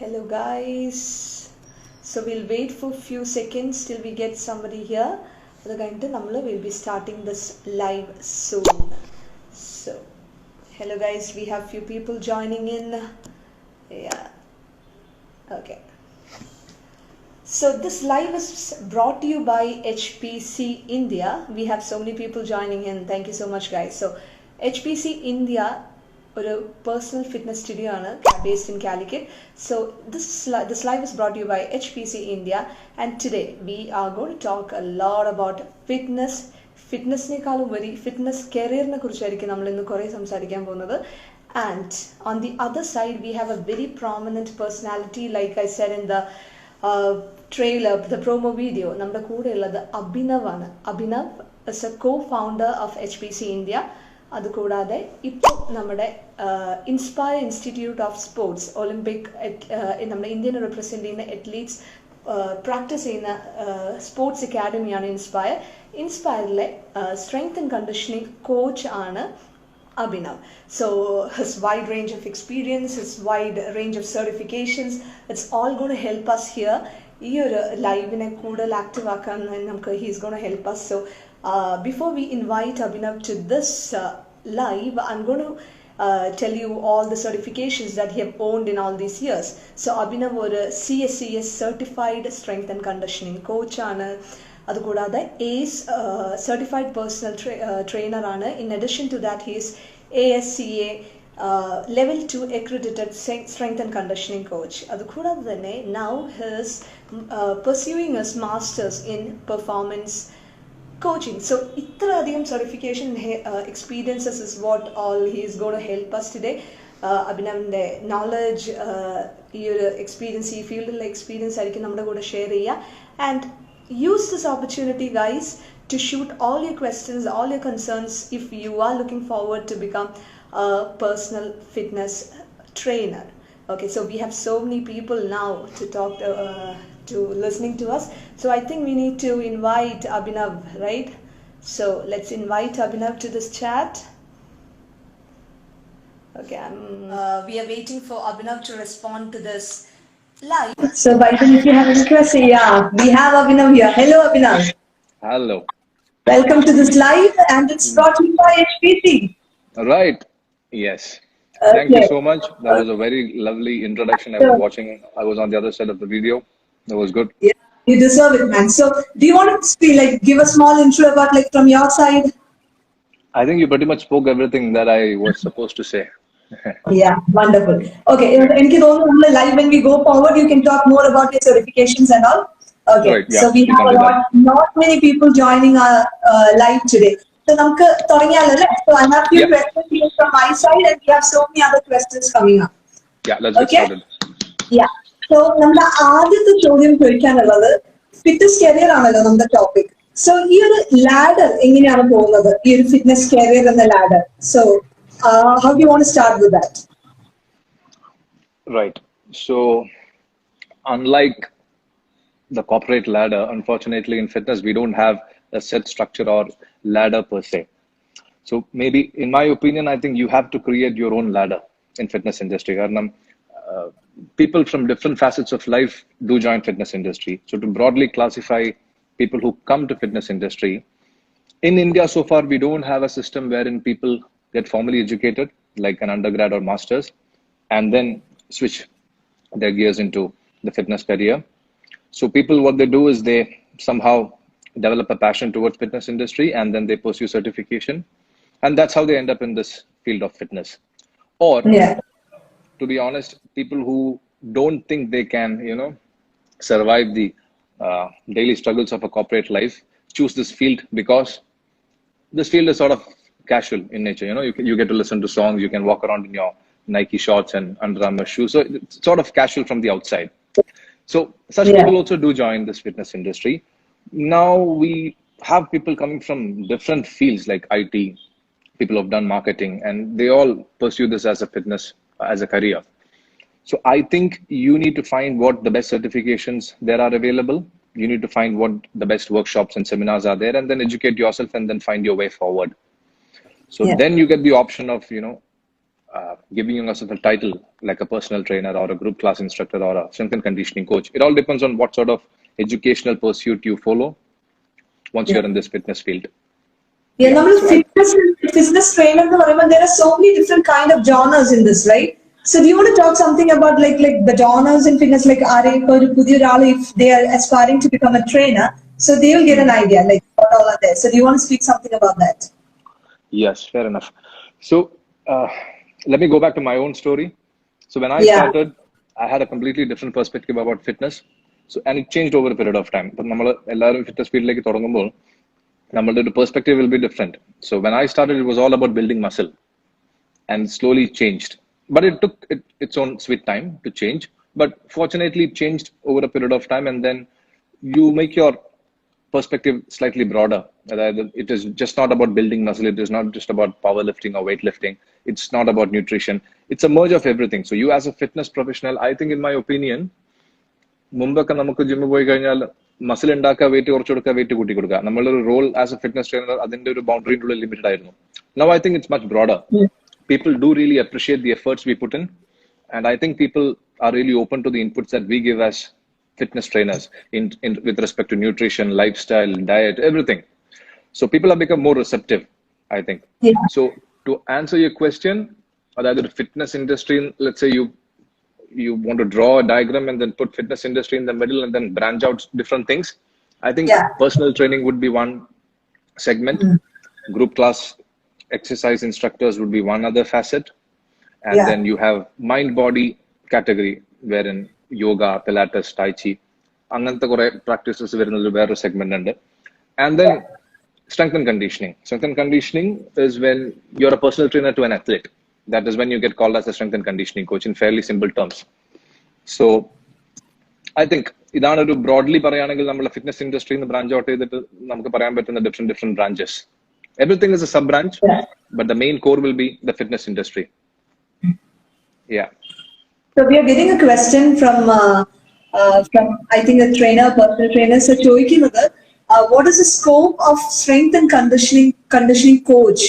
Hello guys. So we'll wait for a few seconds till we get somebody here. We'll be starting this live soon. So hello guys, we have few people joining in. Yeah. Okay. So this live is brought to you by HPC India. We have so many people joining in. Thank you so much guys. So HPC India a personal fitness studio based in Calicut. So this live is brought to you by HPC India, and today we are going to talk a lot about fitness fitness career and on the other side we have a very prominent personality, like I said in the trailer, the promo video. Nammude koode illadu Abhinav aanu. Abhinav is a co-founder of HPC India. അതുകൂടാതെ ഇപ്പോൾ നമ്മുടെ Inspire Institute of Sports Olympic നമ്മുടെ ഇന്ത്യനെ represent ചെയ്യുന്ന athletes practice ചെയ്യുന്ന sports അക്കാഡമിയാണ് ഇൻസ്പയറിലെ strength and conditioning coach ആണ് Abhinav. So his wide range of experience, his wide range of certifications, it's all going to help us here. ഈ ഒരു ലൈവിനെ കൂടുതൽ ആക്റ്റീവ് ആക്കാൻ നമുക്ക് he's going to help us. So before we invite Abhinav to this live, I'm going to tell you all the certifications that he have owned in all these years. So Abhinav ഒരു CSCS certified strength and conditioning coach ആണ്. അതുകൂടാതെ ACE certified personal trainer ആണ്. In addition to that, he is ASCA level 2 accredited strength and conditioning coach. അതുകൂടാതെ തന്നെ now he is pursuing his masters in performance coaching. So ഇത്രയധികം certification experiences is what all he is going to help us today. അഭിനവിൻ്റെ knowledge ഈ ഒരു experience, ഈ ഫീൽഡിലെ experience ആയിരിക്കും നമ്മുടെ കൂടെ ഷെയർ ചെയ്യുക. And use this opportunity guys to shoot all your questions, all your concerns if you are looking forward to become a personal fitness trainer. Okay, so we have so many people now to talk to listening to us, so I think we need to invite Abhinav, right? So let's invite Abhinav to this chat. Okay, we are waiting for Abhinav to respond to this live. So by then, if you have any questions, yeah, we have Abhinav here. Hello Abhinav. Hello. Welcome to this live, and it's brought to you by HPC. Right. Yes. Okay. Thank you so much. That was a very lovely introduction. I was watching. I was on the other side of the video. That was good. Yeah, you deserve it, man. So, do you want to give a small intro about from your side? I think you pretty much spoke everything that I was supposed to say. Yeah, wonderful. Okay, live when we go forward, you can talk more about your certifications and all. Okay, right, yeah, so we have not many people joining our live today. So, so I have few questions here from my side, and we have so many other questions coming up. Yeah, let's get started. Yeah. So, നമ്മുടെ ആദ്യത്തെ ചോദ്യം ചോദിക്കാനുള്ളത് fitness career ആണല്ലോ നമ്മുടെ topic. So ഈ ഒരു ladder എങ്ങനെയാണ് പോകുന്നത്, ഈ ഒരു ഫിറ്റ്നസ് കരിയർ എന്ന ladder? So how do you want to start with that? Right. So, unlike the corporate ladder, unfortunately in fitness we don't have a set structure or ladder per se. So maybe in my opinion, I think you have to create your own ladder in fitness industry. People from different facets of life do join fitness industry. So to broadly classify people who come to fitness industry, in India so far we don't have a system wherein people get formally educated like an undergrad or masters and then switch their gears into the fitness career. So people, what they do is they somehow develop a passion towards fitness industry and then they pursue certification, and that's how they end up in this field of fitness. Or to be honest, people who don't think they can survive the daily struggles of a corporate life choose this field because this field is sort of casual in nature. You get to listen to songs, you can walk around in your Nike shorts and Under Armour shoes, so it's sort of casual from the outside. So such people also do join this fitness industry. Now we have people coming from different fields like IT, people who have done marketing, and they all pursue this as a fitness, as a career. So I think you need to find what the best certifications there are available. You need to find what the best workshops and seminars are there, and then educate yourself and then find your way forward. So then you get the option of, giving yourself a title like a personal trainer or a group class instructor or a strength and conditioning coach. It all depends on what sort of educational pursuit you follow once you're in this fitness field. Yeah, fitness trainer, there are so many different kind of genres in this, right? So do you want to talk something about like the genres in fitness, like if they are aspiring to become a trainer, so they will get an idea like what all are there. So do you want to speak something about that? Yes, fair enough. So let me go back to my own story. So when I started, I had a completely different perspective about fitness. So and it changed over a period of time. But fitness field like the perspective will be different. So when I started, it was all about building muscle, and slowly changed. But it took its own sweet time to change. But fortunately, it changed over a period of time, and then you make your perspective slightly broader. It is just not about building muscle. It is not just about powerlifting or weightlifting. It's not about nutrition. It's a merge of everything. So you as a fitness professional, I think in my opinion, മുമ്പൊക്കെ നമുക്ക് ജിമ്മിൽ പോയി കഴിഞ്ഞാൽ muscle ഉണ്ടാക്കുക, wait കുറച്ച് കൊടുക്കുക, wait കൂട്ടി കൊടുക്കുക. നമ്മളുടെ ഒരു role as a fitness trainer അതിന്റെ ഒരു ബൗണ്ടറിന്റെ ഉള്ളിൽ ലിമിറ്റഡ് ആയിരുന്നു. Now I think it's much broader. People do really appreciate the efforts we put in, and I think people are really open to the inputs that we give as fitness trainers with respect to nutrition, lifestyle, diet, everything. So people have become more receptive, I think. Yeah. So to answer your question, either the fitness industry, let's say you want to draw a diagram and then put fitness industry in the middle and then branch out different things. I think personal training would be one segment. Group class exercise instructors would be one other facet. And then you have mind body category, wherein yoga, pilates, tai chi, angantha kore practices varunna vera segment undu. And then strength and conditioning. Strength and conditioning is when you're a personal trainer to an athlete. That is when you get called as a strength and conditioning coach in fairly simple terms. So I think ഇതാണ് ഒരു broadly പറയുകയാണെങ്കിൽ നമ്മുടെ fitness ഇൻഡസ്ട്രിയിൽ നിന്ന് branch out ചെയ്തിട്ട് നമുക്ക് പറയാൻ പറ്റുന്ന different branches. Everything is a sub branch, but the main core will be the fitness industry. Yeah. So we are getting a question from I think a trainer, personal trainer. So what is the scope of strength and conditioning coach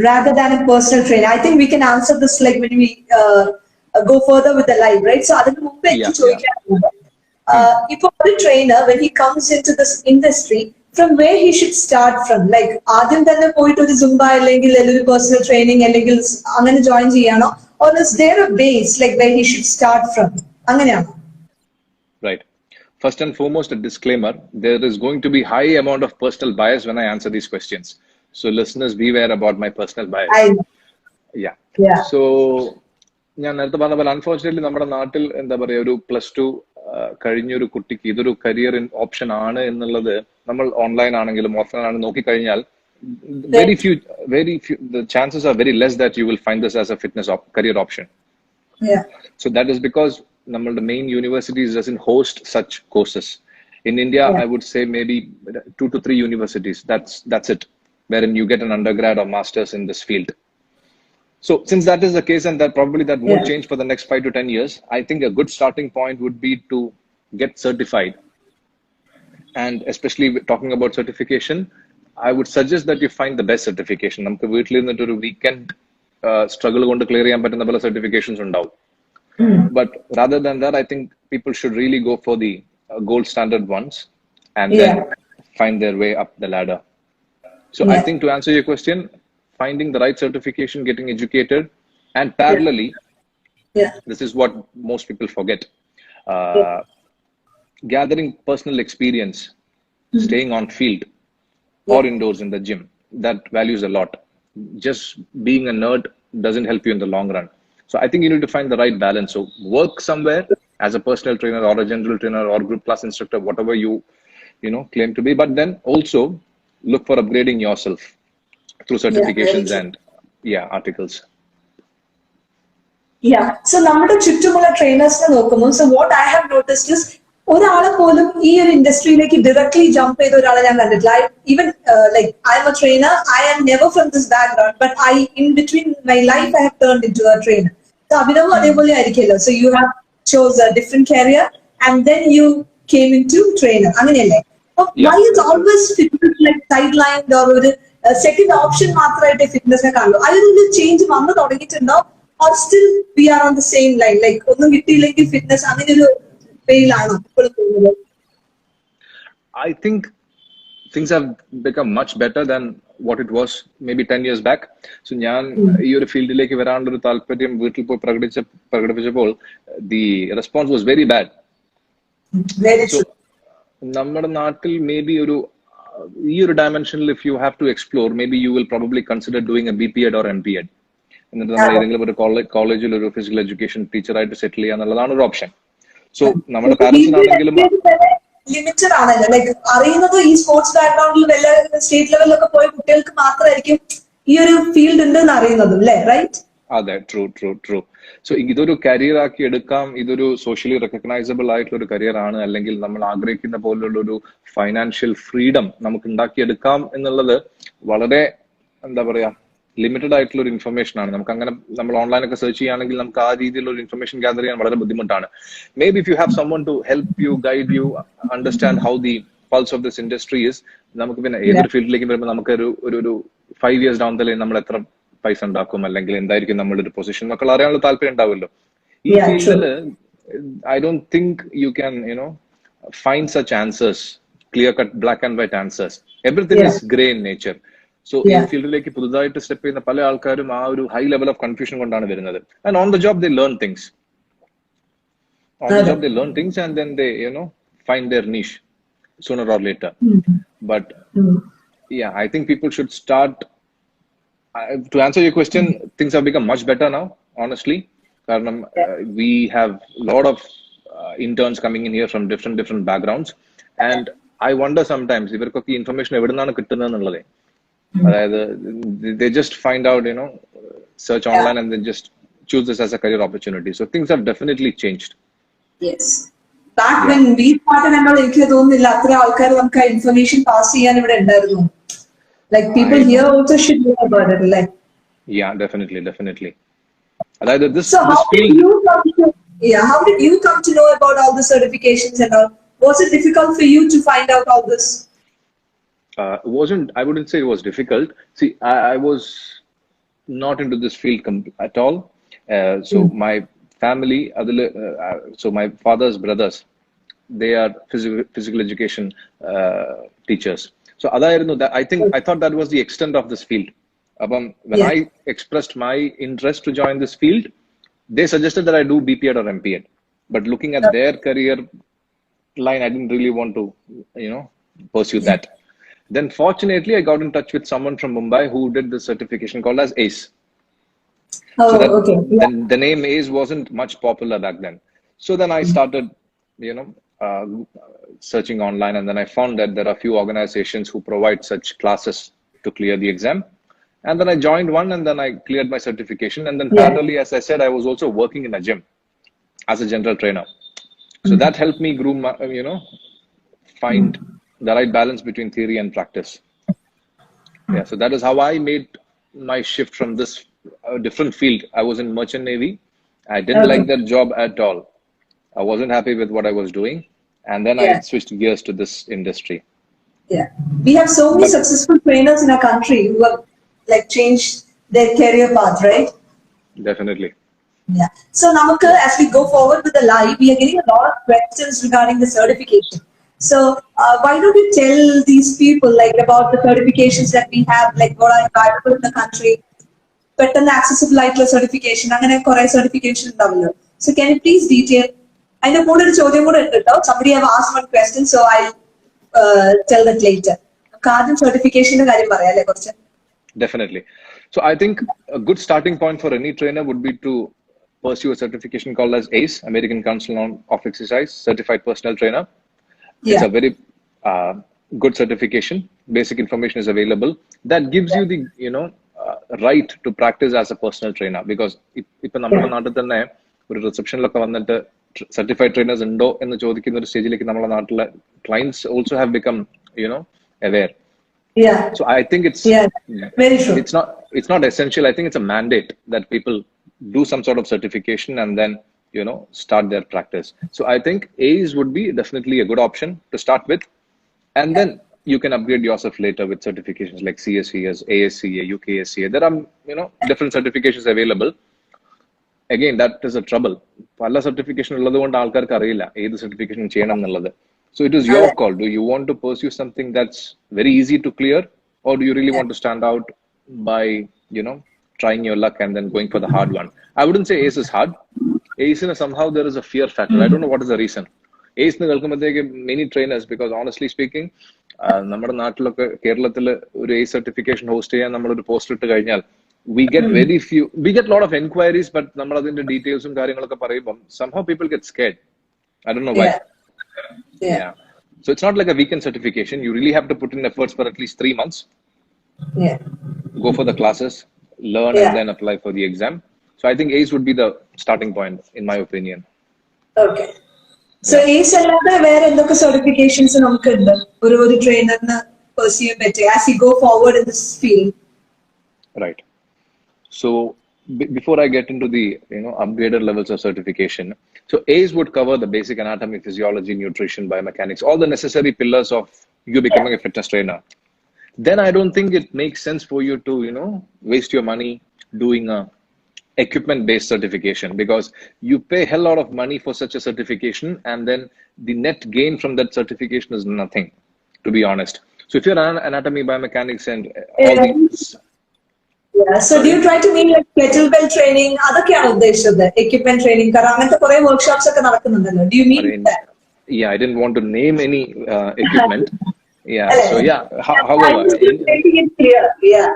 rather than a personal trainer? I think we can answer this like when we go further with the live, right? So if a trainer, when he comes into this industry, from where he should start from? Like ആദ്യം തന്നെ പോയിട്ട് ഒരു Zumba അല്ലെങ്കിൽ ഒരു personal training അല്ലെങ്കിൽ അങ്ങനെ join ചെയ്യണോ? Or is there a base like where he should start from? അങ്ങനെയാണോ? Right. First and foremost, a disclaimer, there is going to be high amount of personal bias when I answer these questions. So listeners, beware about my personal bias. Yeah. So ഞാൻ നേരത്തെ പറഞ്ഞ പോലെ unfortunately നമ്മുടെ നാട്ടിൽ എന്താ പറയുക ഒരു +2 കഴിഞ്ഞൊരു കുട്ടിക്ക് ഇതൊരു കരിയർ ഓപ്ഷൻ ആണ് എന്നുള്ളത് നമ്മൾ ഓൺലൈൻ ആണെങ്കിലും ഓഫ്ലൈൻ ആണെങ്കിലും നോക്കിക്കഴിഞ്ഞാൽ very few the chances are very less that you will find this as a fitness career option. So that is because the main universities doesn't host such courses. In India, I would say maybe 2 to 3 universities. That's it, wherein you get an undergrad or masters in this field. So since that is the case, and that probably that won't change for the next 5 to 10 years, I think a good starting point would be to get certified. And especially talking about certification, I would suggest that you find the best certification. നമുക്ക് വീട്ടിൽ ഇരുന്നിട്ട് ഒരു weekend struggle കൊണ്ട് clear ചെയ്യാൻ പറ്റുന്ന പല certifications ഉണ്ടാവും. But rather than that, I think people should really go for the gold standard ones and then find their way up the ladder. So I think to answer your question, finding the right certification, getting educated, and parallelly, this is what most people forget, gathering personal experience, staying on field or indoors in the gym. That values a lot. Just being a nerd doesn't help you in the long run. So I think you need to find the right balance. So work somewhere as a personal trainer or a general trainer or group class instructor, whatever you claim to be, but then also look for upgrading yourself through certifications and articles. So നമ്മുടെ ചുറ്റുമുള്ള ട്രെയിനേഴ്സിനെ നോക്കുമ്പോൾ so what I have noticed is ഒരാളെ പോലും ഈ ഒരു ഇൻഡസ്ട്രിയിലേക്ക് directly jump ചെയ്ത ഒരാളെ ഞാൻ കണ്ടിട്ടില്ല. Even like I'm a trainer, I am never from this background, but in between my life I have turned into a trainer. So Abhinav അതേപോലെ ആയിരിക്കുമല്ലോ. So you have chose a different career and then you came into trainer, അങ്ങനെയല്ലേ? Why is always fitness like sidelined or second option മാത്രമായിട്ട് ഫിറ്റ്നസിനെ കാണുള്ളൂ. അതിലൊരു change വന്നു തുടങ്ങിയിട്ടുണ്ടോ? Or still we are on the same line? Like ഒന്നും കിട്ടിയില്ലെങ്കിൽ fitness അങ്ങനെ ഒരു വേയിലാണോ ഇപ്പോൾ പോകുന്നത്? I think things have become much better than what it was maybe 10 years back. So ഞാൻ ഈ ഒരു ഫീൽഡിലേക്ക് വരാനുള്ള ഒരു താല്പര്യം വീട്ടിൽ പോയി പ്രകടിപ്പിച്ചപ്പോൾ the response was very bad. So നമ്മുടെ നാട്ടിൽ maybe ഒരു ഈ ഒരു dimensional if you have to explore, maybe you will probably consider doing a BPEd or MPEd. എന്നിട്ട് നമ്മൾ ഏതെങ്കിലും ഒരു കോളേജിൽ ഒരു ഫിസിക്കൽ എഡ്യൂക്കേഷൻ ടീച്ചർ ആയിട്ട് സെറ്റിൽ ചെയ്യുക എന്നുള്ളതാണ് ഒരു ഓപ്ഷൻ. സോ നമ്മുടെ പാരന്റ്സിനാണെങ്കിലും ലിമിറ്റഡ് ആണല്ലോ, ലൈക്ക് അറിയുന്നത് ഈ സ്പോർട്സ് ബാക്ക്ഗ്രൗണ്ടിൽ വല്ല സ്റ്റേറ്റ് ലെവലിലൊക്കെ പോയ കുട്ടികൾക്ക് മാത്രമായിരിക്കും ഈ ഒരു ഫീൽഡ് ഉണ്ടെന്ന് അറിയുന്നതും, അല്ലേ? റൈറ്റ്? അതെ, ട്രൂ. സോ ഇതൊരു കരിയർ ആക്കി എടുക്കാം, ഇതൊരു സോഷ്യലി റെക്കഗ്നൈസബിൾ ആയിട്ടുള്ള ഒരു കരിയർ ആണ്, അല്ലെങ്കിൽ നമ്മൾ ആഗ്രഹിക്കുന്ന പോലുള്ള ഒരു ഫൈനാൻഷ്യൽ ഫ്രീഡം നമുക്ക് ഉണ്ടാക്കിയെടുക്കാം എന്നുള്ളത് വളരെ എന്താ പറയാ ലിമിറ്റഡ് ആയിട്ടുള്ള ഒരു ഇൻഫർമേഷൻ ആണ്. നമുക്ക് അങ്ങനെ നമ്മൾ ഓൺലൈനൊക്കെ സെർച്ച് ചെയ്യുകയാണെങ്കിൽ നമുക്ക് ആ രീതിയിലുള്ള ഒരു ഇൻഫർമേഷൻ ഗ്യാദർ ചെയ്യാൻ വളരെ ബുദ്ധിമുട്ടാണ്. Maybe if you have someone to help you, guide you, understand how the pulse of this industry is. നമുക്ക് പിന്നെ ഏതൊരു ഫീൽഡിലേക്ക് വരുമ്പോൾ നമുക്ക് ഒരു 5 years down the line നമ്മൾ എത്ര പൈസ ഉണ്ടാക്കും, അല്ലെങ്കിൽ എന്തായിരിക്കും നമ്മുടെ ഒരു പൊസിഷൻ എന്നൊക്കെ അറിയാനുള്ള താല്പര്യം ഉണ്ടാവുമല്ലോ. ഈ ഫീൽഡില് I don't think you can find such answers, clear cut black and white answers. Everything is grey in nature. So ഈ ഫീൽഡിലേക്ക് പുതുതായിട്ട് സ്റ്റെപ്പ് ചെയ്യുന്ന പല ആൾക്കാരും ആ ഒരു ഹൈ ലെവൽ ഓഫ് കൺഫ്യൂഷൻ കൊണ്ടാണ് വരുന്നത്. And on the job they learn things. And then they find their niche sooner or later. But yeah, I think people should start to answer your question. Things have become much better now, honestly. We have a lot of interns coming in here from different backgrounds, and I wonder sometimes ivarkku information evidunnaanu kittunnathu ennullade. They just find out, search online and then just choose this as a career opportunity. So things have definitely changed. Yes. Back when we started, എനിക്ക് തോന്നുന്നില്ല അത്ര ആൾക്കാർ നമുക്ക് ആ information pass ചെയ്യാൻ ഇവിടെ ഉണ്ടായിരുന്നു. Like people here also should know about it, like. Yeah, definitely. This, so this field. How did you come to know about all the certifications and all? Was it difficult for you to find out all this? I wouldn't say it was difficult. See, I was not into this field at all. So my family, so my father's brothers, they are physical education teachers. So I thought that was the extent of this field. When I expressed my interest to join this field, they suggested that I do BPEd or MPEd. But looking at their career line, I didn't really want to, pursue that. Then fortunately, I got in touch with someone from Mumbai who did this certification called as ACE. Okay. The name ACE wasn't much popular back then. So then I started, searching online, and then I found that there are few organizations who provide such classes to clear the exam. And then I joined one, and then I cleared my certification. And then parallelly, as I said, I was also working in a gym as a general trainer. So that helped me groom, find the right balance between theory and practice. Yeah, so that is how I made my shift from this different field. I was in merchant navy. I didn't like that job at all. I wasn't happy with what I was doing, and then I switched gears to this industry. Yeah, we have so many successful trainers in our country who have like changed their career path, right? Definitely. Yeah. So Namaka, as we go forward with the live, we are getting a lot of questions regarding the certification. So why don't you tell these people like about the certifications that we have, like what are available in the country? Better accessible lighter certification. അങ്ങനെ കുറേ certification ഉണ്ടാവല്ലോ. So can you please detail? അതിന്റെ കൂടെ ഒരു ചോദ്യം കൂടെ ഉണ്ട് കേട്ടോ. Somebody have asked one question, so I'll tell that later. നമുക്ക് ആദ്യം certificationന്റെ കാര്യം പറയാം അല്ലേ കുറച്ച്? Definitely. So I think a good starting point for any trainer would be to pursue a certification called as ACE, American Council of Exercise, Certified Personal Trainer. It's a very good certification. Basic information is available. That gives you the, right to practice as a personal trainer. Because if നമ്മുടെ നാട്ടിൽ തന്നെ ഒരു റിസപ്ഷനിലൊക്കെ വന്നിട്ട് certified trainers ഉണ്ടോ എന്ന് ചോദിക്കുന്ന ഒരു സ്റ്റേജിലേക്ക് നമ്മുടെ നാട്ടിലെ clients also have become, aware. Yeah. So I think it's very true. It's not essential. I think it's a mandate that people do some sort of certification and then start their practice. So I think ACE would be definitely a good option to start with, and then you can upgrade yourself later with certifications like CSCS, ASCA, UKSCA. There are, different certifications available. Again, that is a trouble. Palla certification ഉള്ളത് കൊണ്ട് ആൾക്കാർക്ക് അറിയില്ല ഏത് certification ചെയ്യണം എന്നുള്ളത്. So it is your call. Do you want to pursue something that's very easy to clear, or do you really want to stand out by, trying your luck and then going for the hard one? I wouldn't say ACE is hard. ACE somehow there is a fear factor. I don't know what is the reason. ACE many trainers, because honestly speaking, നമ്മുടെ നാട്ടിലൊക്കെ കേരളത്തിൽ ഒരു ACE certification host ചെയ്യാൻ നമ്മളൊരു post ഇട്ട് കഴിഞ്ഞാൽ we get a lot of enquiries, but നമ്മൾ അതിന്റെ ഡീറ്റെയിൽസും കാര്യങ്ങളൊക്കെ പറയുമ്പോൾ somehow people get scared. I don't know why. Yeah. So it's not like a weekend certification. You really have to put in efforts for at least 3 months. Yeah. Go for the classes, learn, and then apply for the exam. So I think ACE would be the starting point, in my opinion. Okay. So ACE allada where endokka certifications namukku undu oru trainer na pursue better as you go forward in this field. Right. So before I get into the upgraded levels of certification, so ACE would cover the basic anatomy, physiology, nutrition, biomechanics, all the necessary pillars of you becoming a fitness trainer. Then I don't think it makes sense for you to waste your money doing a equipment based certification, because you pay a hell lot of money for such a certification, and then the net gain from that certification is nothing, to be honest. So if you're anatomy, biomechanics, and all these. Yeah. So do you try to mean like kettlebell training, അതൊക്കെയാണ് ഉദ്ദേശിച്ചത്, equipment training, കാരണം അങ്ങനത്തെ കുറെ workshops ഒക്കെ നടക്കുന്നുണ്ടല്ലോ. Do you mean that? Yeah, I didn't want to name any equipment. Yeah. So yeah, however, making it clear. Yeah.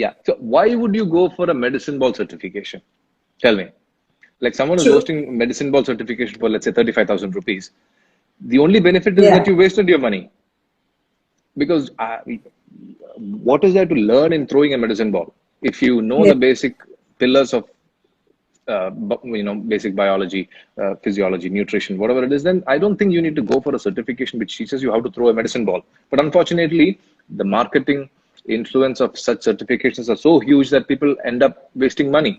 Yeah. So why would you go for a medicine ball certification? Tell me. Like someone is hosting medicine ball certification for, let's say, 35,000 rupees. The only benefit is that you wasted your money. Because what is there to learn in throwing a medicine ball? If you know the basic pillars of, basic biology, physiology, nutrition, whatever it is, then I don't think you need to go for a certification which teaches you how to throw a medicine ball. But unfortunately, the marketing influence of such certifications are so huge that people end up wasting money.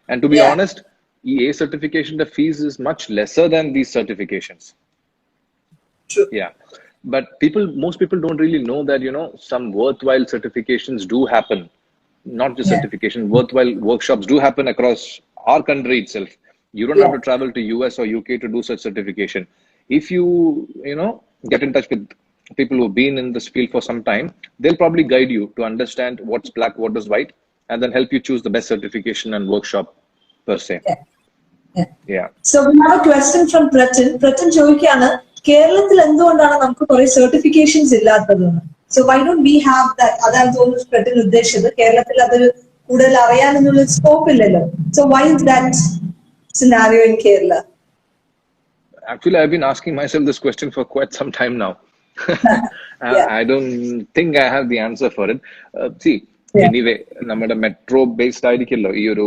And to be honest, EA certification, the fees is much lesser than these certifications. True. Yeah. But most people don't really know that, some worthwhile certifications do happen. Not just certification, worthwhile workshops do happen across our country itself. You don't have to travel to US or UK to do such certification. If you, get in touch with people who've been in this field for some time, they'll probably guide you to understand what's black, what is white, and then help you choose the best certification and workshop per se. Yeah. So we have a question from Pratin. Pratin ചോദിക്കുകയാണ്, കേരളത്തിൽ എന്തുകൊണ്ടാണ് നമുക്ക് കുറെ certifications ഇല്ലാത്തത്? So why don't we have that? അതാണ് തോന്നുന്നു പ്രട്ടിൻ ഉദ്ദേശിച്ചത്, കേരളത്തിൽ അത് കൂടുതൽ അറിയാനുള്ള സ്കോപ്പ് ഇല്ലല്ലോ. So why is that scenario in Kerala? Actually, I've been asking myself this question for quite some time now. I don't think I have the answer for it. See, anyway, നമ്മുടെ metro based ആയിരിക്കല്ലോ ഈ ഒരു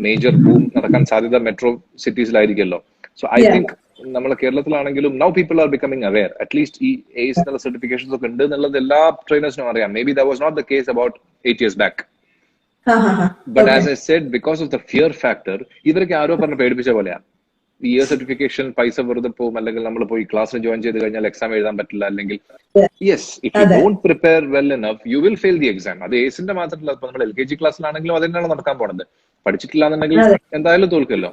major boom നടക്കാൻ സാധ്യത metro സിറ്റീസിലായിരിക്കല്ലോ. So I think നമ്മളെ കേരളത്തിലാണെങ്കിലും now people are becoming aware. At least ഈ ACE എന്നുള്ള സർട്ടിഫിക്കേഷൻസ് ഒക്കെ ഉണ്ട് എന്നുള്ളത് എല്ലാ ട്രെയിനേഴ്സിനും അറിയാം. Maybe that was not the case about 8 years back. But as I said, because of the fear factor, ഇവരൊക്കെ ആരോ പറഞ്ഞ് പേടിപ്പിച്ച പോലെയാ. ഈ ഇയർ സർട്ടിഫിക്കേഷൻ പൈസ വെറുതെ പോകും, അല്ലെങ്കിൽ നമ്മൾ പോയി ക്ലാസ്സിന് ജോയിൻ ചെയ്ത് കഴിഞ്ഞാൽ എക്സാം എഴുതാൻ പറ്റില്ല, അല്ലെങ്കിൽ yes if you don't prepare well enough you will fail the exam. അത് ACEന്റെ മാത്രമല്ല, ഇപ്പൊ നമ്മൾ LKG ക്ലാസ്സിലാണെങ്കിലും അത് തന്നെയാണ് നടക്കാൻ പോണത്. പഠിച്ചിട്ടില്ല എന്നുണ്ടെങ്കിൽ എന്തായാലും തോൽക്കല്ലോ.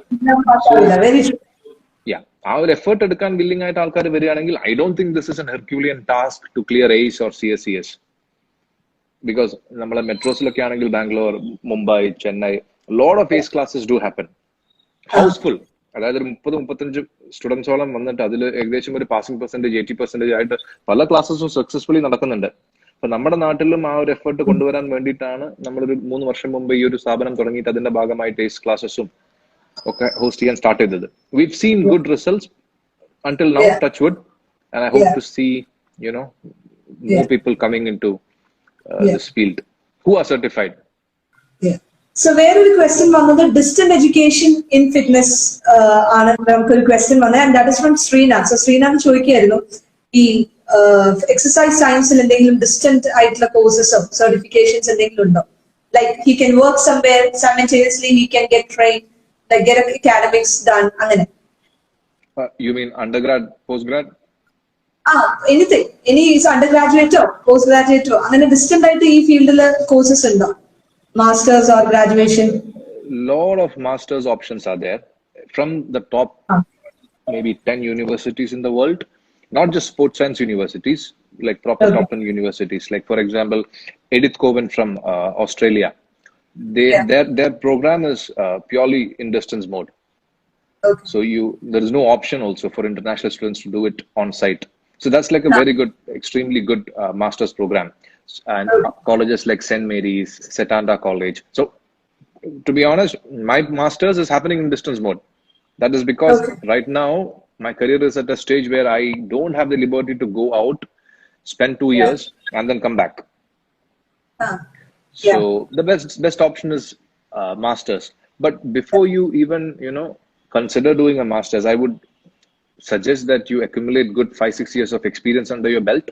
ആ ഒരു എഫേർട്ട് എടുക്കാൻ വില്ലിംഗ് ആയിട്ട് ആൾക്കാർ വരികയാണെങ്കിൽ I don't think this is an herculean task to clear ACE or CSCS. Because നമ്മളെ മെട്രോസിലൊക്കെ ആണെങ്കിൽ Bangalore, Mumbai, Chennai, lot of ACE classes do happen housefull. അതായത് ഒരു 30-35 സ്റ്റുഡൻസോളം വന്നിട്ട് അതിൽ ഏകദേശം ഒരു പാസിംഗ് പെർസെന്റേജ് 80% ആയിട്ട് പല ക്ലാസ്സസും സക്സസ്ഫുള്ളി നടക്കുന്നുണ്ട്. അപ്പൊ നമ്മുടെ നാട്ടിലും ആ ഒരു എഫേർട്ട് കൊണ്ടുവരാൻ വേണ്ടിയിട്ടാണ് നമ്മളൊരു 3 വർഷം മുമ്പ് ഈ ഒരു സ്ഥാപനം തുടങ്ങിയിട്ട് അതിന്റെ ഭാഗമായിട്ട് ACE ക്ലാസ്സസും ഒക്കെ ഹോസ്റ്റ് ചെയ്യാൻ സ്റ്റാർട്ട് ചെയ്തത്. We've seen good results until now, touch wood, and I hope to see, more people coming into this field who are certified. So വേറൊരു ക്വസ്റ്റ്യൻ വന്നത് ഡിസ്റ്റന്റ് എഡ്യൂക്കേഷൻ ഇൻ ഫിറ്റ്നസ് ആണ് നമുക്കൊരു question വന്നത്, and that is from Srinath. So Srinath ചോദിക്കുകയായിരുന്നു, ഈ exercise സയൻസിൽ എന്തെങ്കിലും distant ആയിട്ടുള്ള കോഴ്സസോ സർട്ടിഫിക്കേഷൻസ് എന്തെങ്കിലും ഉണ്ടോ? Like he can work somewhere simultaneously he can get trained, like get academics done, അങ്ങനെ. You mean undergrad, postgrad? anything. Any undergraduate or postgraduate or അങ്ങനെ distant ആയിട്ട് ഈ ഫീൽഡിൽ കോഴ്സസ് ഉണ്ടോ? Masters or graduation? Lot of masters options are there from the top maybe 10 universities in the world, not just sports science universities, like proper top 10 universities. Like for example, Edith Cowan from Australia. Their program is purely in distance mode. Okay. So there is no option also for international students to do it on site. So that's like a very good, extremely good master's program. And colleges like St. Mary's, Setanta College. So to be honest, my master's is happening in distance mode. That is because right now my career is at a stage where I don't have the liberty to go out, spend 2 years, and then come back. So the best option is masters. But before you even consider doing a master's, I would suggest that you accumulate good 5-6 years of experience under your belt,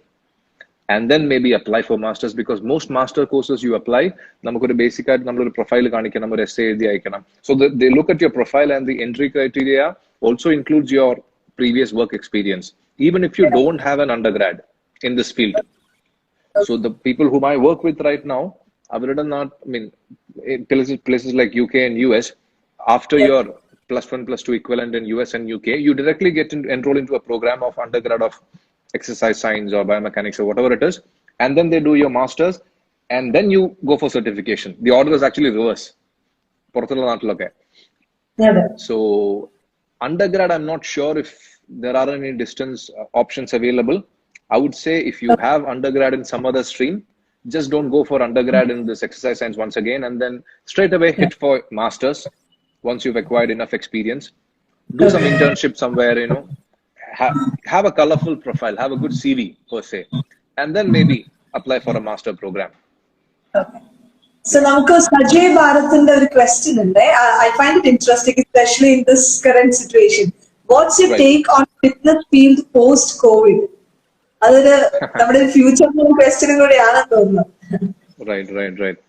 and then maybe apply for masters, because most master courses you apply, namakku basic aayittu nammal profile kaanikkanam, nammal essay ezhuthi ayikkanam. So they look at your profile, and the entry criteria also includes your previous work experience, even if you don't have an undergrad in this field. So the people whom I work with right now, in places like UK and US, after your +1 +2 equivalent in US and UK, you directly get enroll into a program of undergrad of exercise science or biomechanics or whatever it is, and then they do your masters, and then you go for certification. The order is actually reverse. So undergrad, I'm not sure if there are any distance options available. I would say if you have undergrad in some other stream, just don't go for undergrad in this exercise science once again, and then straight away hit for masters once you've acquired enough experience. Do some internship somewhere, have a colorful profile, have a good CV per se, and then maybe apply for a master program. Okay. So നമുക്ക് സജയ് ഭാരതിന്റെ ഒരു question ഉണ്ട്. I find it interesting, especially in this current situation. What's your take on fitness field post COVID? അതൊരു നമ്മുടെ future ക്വസ്റ്റ്യനും കൂടിയാണെന്ന് തോന്നുന്നു. Right.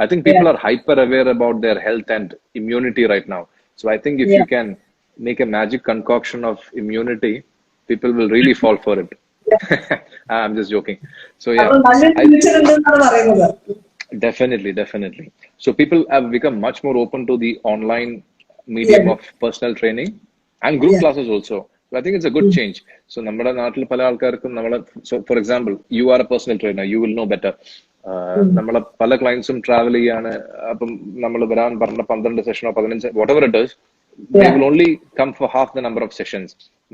I think people are hyper aware about their health and immunity right now. So I think if you can make a magic concoction of immunity, people will really fall for it. I'm just joking. So definitely. So people have become much more open to the online medium of personal training and group classes also. So I think it's a good change. So so for example, you are a personal trainer, you will know better. നമ്മളെ പല ക്ലയൻസും travel ചെയ്യാണ്. അപ്പം നമ്മൾ വരാൻ പറഞ്ഞ 12 സെഷനോ 15, whatever it is, they will only come for half the number of sessions.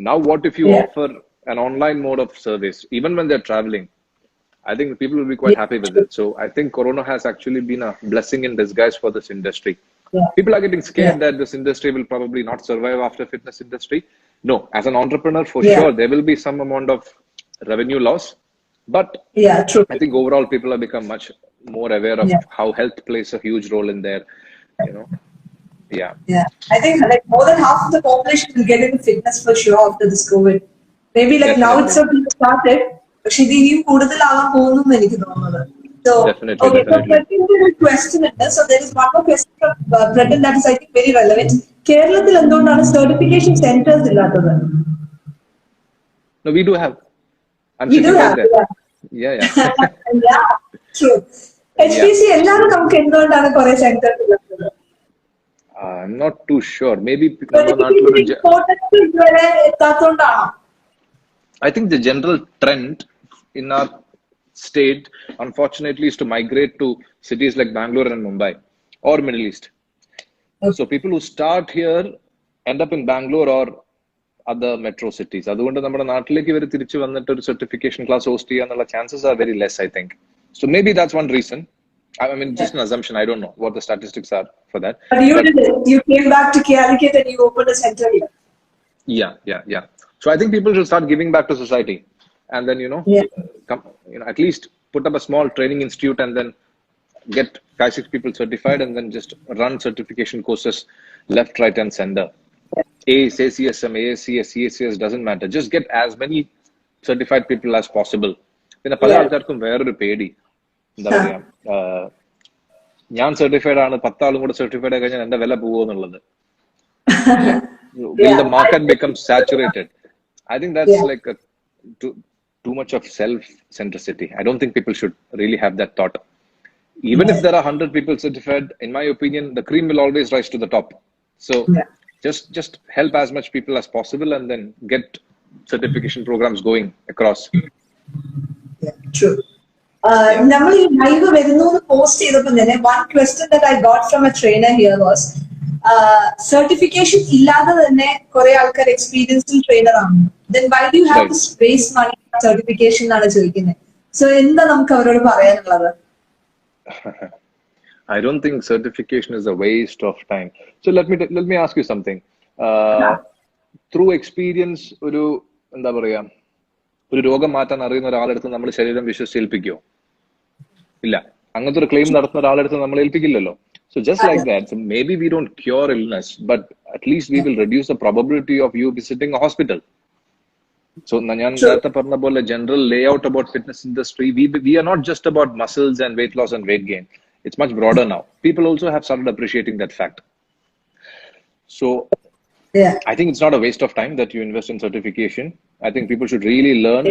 Now what if you offer an online mode of service even when they're traveling? I think people will be quite happy with it. So I think Corona has actually been a blessing in disguise for this industry. People are getting scared that this industry will probably not survive after fitness industry. No, as an entrepreneur, for sure, there will be some amount of revenue loss. But true. I think overall people have become much more aware of how health plays a huge role in their, I think like more than half of the population will get into fitness for sure after this COVID. Maybe like now it's started, പക്ഷെ ഇത് ഇനിയും കൂടുതലാവാൻ പോകുന്നു എന്ന് എനിക്ക് തോന്നുന്നത്. So okay, so question ഉണ്ട്. So there is one more question from Brendan that is I think very relevant. കേരളത്തിൽ എന്തുകൊണ്ടാണ് സർട്ടിഫിക്കേഷൻ സെന്റേഴ്സ് ഇല്ലാത്തത്? No, we do have. We do have. Yeah. Yeah, true. HPC എല്ലാവരും നമുക്ക് എന്തുകൊണ്ടാണ് കുറെ centres ഇല്ലാത്തത്? I'm not too sure. Maybe I think the general trend in our state, unfortunately, is to migrate to cities like Bangalore and Mumbai or Middle East. So people who start here end up in Bangalore or other metro cities. അതുകൊണ്ട് നമ്മുടെ നാട്ടിലേക്ക് ഇവർ തിരിച്ചു വന്നിട്ട് ഒരു certification class host ചെയ്യാനുള്ള chances are very less, I think. So maybe that's one reason. I mean, just an assumption. I don't know what the statistics are for that. But you did it. You came back to Calicut and you opened a center here. Yeah. So I think people should start giving back to society, and then at least put up a small training institute and then get 5-6 people certified, and then just run certification courses left, right, and center. ACSM, ASCS, CSCS doesn't matter. Just get as many certified people as possible. പിന്നെ പല ആൾക്കാർക്കും വേറൊരു പേടി, എന്താ പറയാ, ഞാൻ certified ആണ്, 10 ആളും കൂടെ സർട്ടിഫൈഡ് ആയി കഴിഞ്ഞാൽ എന്റെ വില പോകുമെന്നുള്ളത്. Will the market become saturated? I think that's like too much of self-centricity. I don't think people should really have that thought. Even if there are 100 people certified, in my opinion, the cream will always rise to the top. So Yeah. just help as much people as possible and then get certification programs going across. Yeah, true. നമ്മൾ ഈ live വരുന്നു post ചെയ്തപ്പോൾ തന്നെ one question that I got from a trainer here was certification ഇല്ലാതെ തന്നെ കുറെ ആൾക്കാർ experienced trainer ആണ്. Then why do you have Right. to waste money on certification എന്നാണ് ചോദിക്കുന്നത്. So എന്താ നമുക്ക് അവരോട് പറയാനുള്ളത്? I don't think certification is a waste of time. So let me ask you something. Through experience, ഒരു എന്താ പറയാ, ഒരു രോഗം മാറ്റാൻ അറിയുന്ന ഒരാളെടുത്ത് നമ്മൾ ശരീരം വിശ്വസിച്ചേൽപ്പിക്കോ? ഇല്ല. അങ്ങനത്തെ ഒരു ക്ലെയിം നടത്തുന്ന ഒരാളെടുത്ത് നമ്മൾ ഏൽപ്പിക്കില്ലല്ലോ. So just like that, so maybe we don't cure illness, but at least we will reduce the probability of you visiting a hospital. So ഞാൻ നേരത്തെ പറഞ്ഞ പോലെ general layout about fitness industry, we are not just about muscles and weight loss and weight gain. It's much broader now. People also have started appreciating that fact. So Yeah. I think it's not a waste of time that you invest in certification. I think people should really learn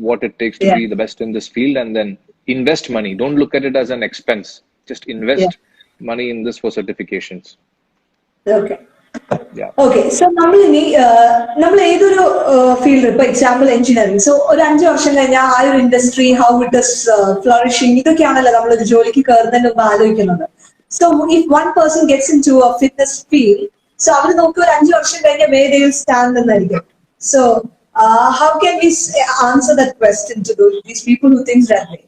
what it takes to be the best in this field and then invest money. Don't look at it as an expense. Just invest money in this for certifications. Okay. Yeah. Okay. So നമ്മൾ ഏതൊരു field, ഇപ്പൊ example engineering, so ഒരു 5 വർഷം കഴിഞ്ഞാൽ ആ ഒരു industry how it is flourishing, ഇതൊക്കെയാണല്ലോ നമ്മൾ ഒരു ജോലിക്ക് കയറുന്നതിന് മുമ്പ് ആലോചിക്കുന്നത്. So if one person gets into a fitness field, so അവർ നോക്കി ഒരു 5 വർഷം കഴിഞ്ഞ where they will stand എന്നായിരിക്കും. So how can we answer that question to these people who think that way?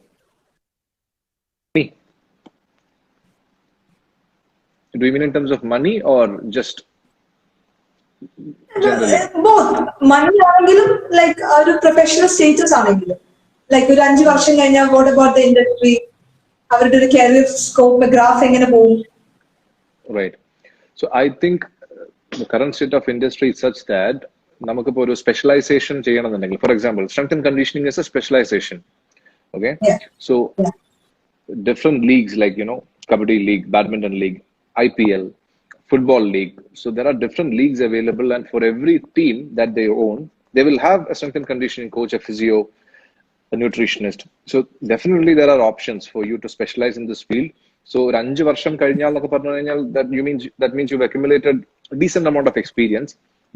Do you mean in terms of money or just generally? Both. Money ആണെങ്കിലും like ഒരു professional status ആണെങ്കിലും, like ഒരു 5 വർഷം കഴിഞ്ഞാൽ what about the industry, അവരുടെ ഒരു career scope graph എങ്ങനെ പോകും? Right. So I think the current state of industry is such that നമുക്കിപ്പോ ഒരു സ്പെഷ്യലൈസേഷൻ ചെയ്യണമെന്നുണ്ടെങ്കിൽ, for example strength and conditioning is a specialization. Okay. So different leagues like, Kabaddi League, Badminton League, IPL, Football League. So there are different leagues available, and for every team that they own, they will have a strength and conditioning coach, a physio, a nutritionist. So definitely there are options for you to specialize in this field. So 5 വർഷം കഴിഞ്ഞാൽ എന്നൊക്കെ പറഞ്ഞു കഴിഞ്ഞാൽ that means you've accumulated a decent amount of experience.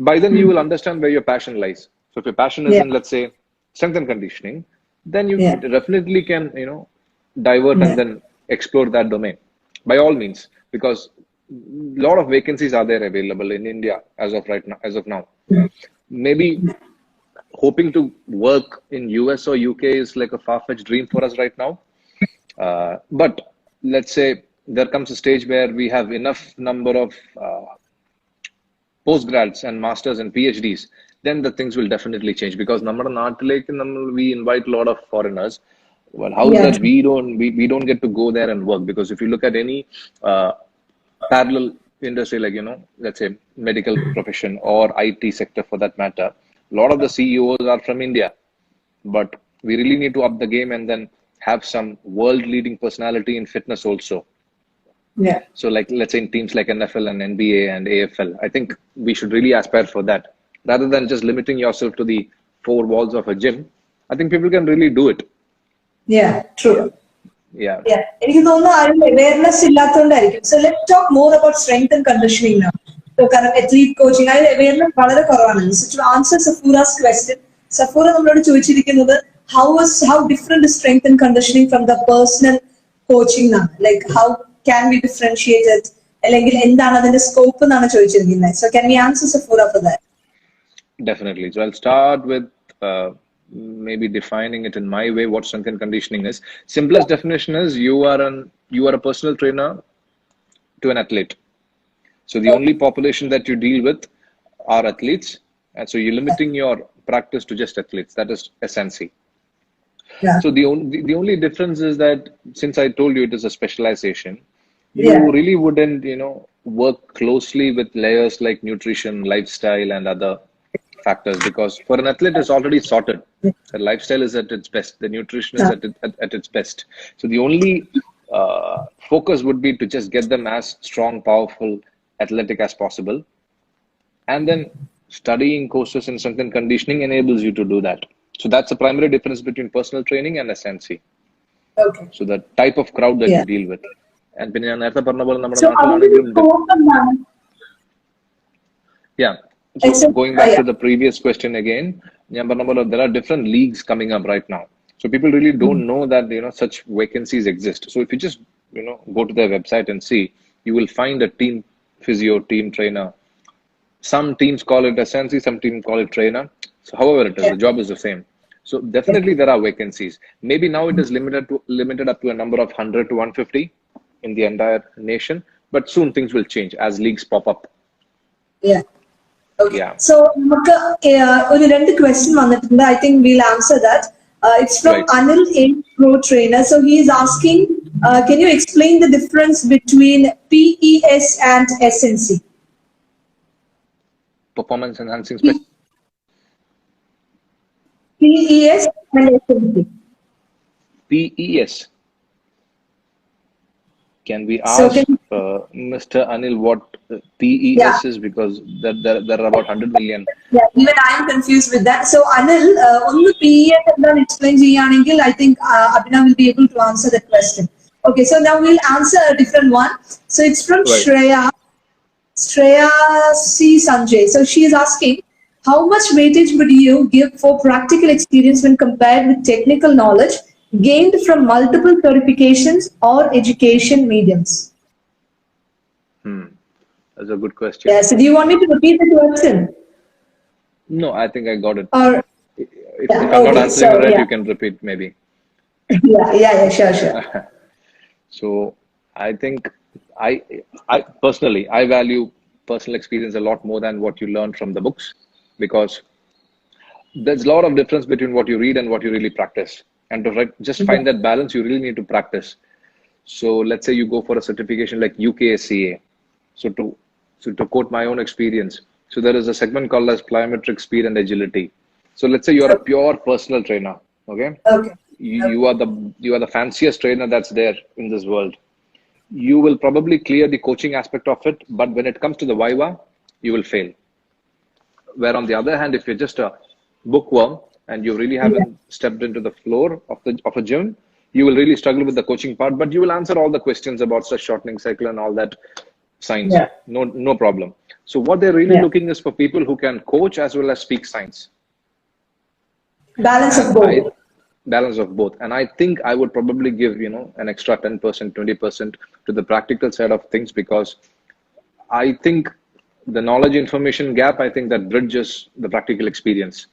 By then you will understand where your passion lies. So if your passion is in, let's say, strength and conditioning, then you definitely can, divert and then explore that domain by all means, because a lot of vacancies are there available in India as of now. Maybe hoping to work in US or UK is like a far-fetched dream for us right now. But let's say there comes a stage where we have enough number of postgrads and masters and PhDs, then the things will definitely change, because we invite a lot of foreigners. Well, how is that we don't get to go there and work? Because if you look at any parallel industry, like, let's say medical profession or IT sector for that matter, a lot of the CEOs are from India. But we really need to up the game and then have some world leading personality in fitness also. Yeah. So like, let's say in teams like NFL and NBA and AFL, I think we should really aspire for that. Rather than just limiting yourself to the 4 walls of a gym, I think people can really do it. Yeah, true. Yeah. എനിക്ക് തോന്നുന്നു ആരും awareness ഇല്ലാത്തതുകൊണ്ടായിരിക്കും. So let's talk more about strength and conditioning now. So കാരണം athlete coaching അതിൽ awareness വളരെ കുറവാണ്. So to answer Safura's question, Safura നമ്മളോട് ചോദിച്ചിരിക്കുന്നത് how different is strength and conditioning from the personal coaching എന്നാണ്. Like how can we differentiate it? അല്ലെങ്കിൽ എന്താണ് അതിന്റെ സ്കോപ്പ് എന്നാണ് ചോദിച്ചിരിക്കുന്നത്. So can we answer Safura for that? Definitely. So I'll start with maybe defining it in my way what strength and conditioning is. Simplest definition is you are a personal trainer to an athlete. So the only population that you deal with are athletes, and so you're limiting your practice to just athletes. That is SNC. So the only difference is that since I told you it is a specialization, you really wouldn't work closely with layers like nutrition, lifestyle, and other factors, because for an athlete it's already sorted. The lifestyle is at its best, the nutrition is at its best. So the only focus would be to just get them as strong, powerful, athletic as possible, and then studying courses in strength and conditioning enables you to do that. So that's the primary difference between personal training and SNC. Okay. So the type of crowd that Yeah. you deal with. And പിന്നെ ഞാൻ നേരത്തെ പറഞ്ഞ പോലെ നമ്മുടെ So, നാട്ടിലാണെങ്കിലും yeah. So except, going back yeah. to the previous question again, ഞാൻ പറഞ്ഞ പോലെ there are different leagues coming up right now. So people really don't know that such vacancies exist. So if you just go to their website and see, you will find a team physio, team trainer. Some teams call it SNC, some teams call it trainer. So however it is, the job is the same. So definitely there are vacancies. Maybe now it is limited up to a number of 100 to 150 in the entire nation, but soon things will change as leagues pop up. Yeah. Okay. Yeah. So, നമുക്ക് ഒരു രണ്ട് question വന്നിട്ടുണ്ട്. I think we'll answer that. It's from Right. Anil A. Pro Trainer. So he is asking, can you explain the difference between PES and SNC? Performance enhancing special. PES and SNC. PES. Can we So ask Mr. Anil what PES is, because there are about 100 million. Yeah, even I am confused with that. So Anil, only PES and explain cheyanengil, I think Abhinav will be able to answer that question. Okay, so now we'll answer a different one. So it's from Right. Shreya C. Sanjay. So she is asking, how much weightage would you give for practical experience when compared with technical knowledge gained from multiple certifications or education mediums? That's a good question. Yeah, so do you want me to repeat the question? No, I think I got it. Or If I'm not answering right, you can repeat maybe. yeah, sure. So I think I personally, I value personal experience a lot more than what you learn from the books, because there's a lot of difference between what you read and what you really practice. And to just find that balance, you really need to practice. So let's say you go for a certification like UKSCA. So to quote my own experience, so there is a segment called as plyometric speed and agility. So let's say you're a pure personal trainer. Okay. Okay. You are the fanciest trainer that's there in this world. You will probably clear the coaching aspect of it, but when it comes to the Viva, you will fail. Where on the other hand, if you're just a bookworm and you really haven't stepped into the floor of a gym, you will really struggle with the coaching part, but you will answer all the questions about stress shortening cycle and all that science. Yeah. No problem. So what they're really looking is for people who can coach as well as speak science. Balance of both. Balance of both. And I think I would probably give, an extra 10%, 20% to the practical side of things, because I think the knowledge information gap, I think that bridges the practical experience.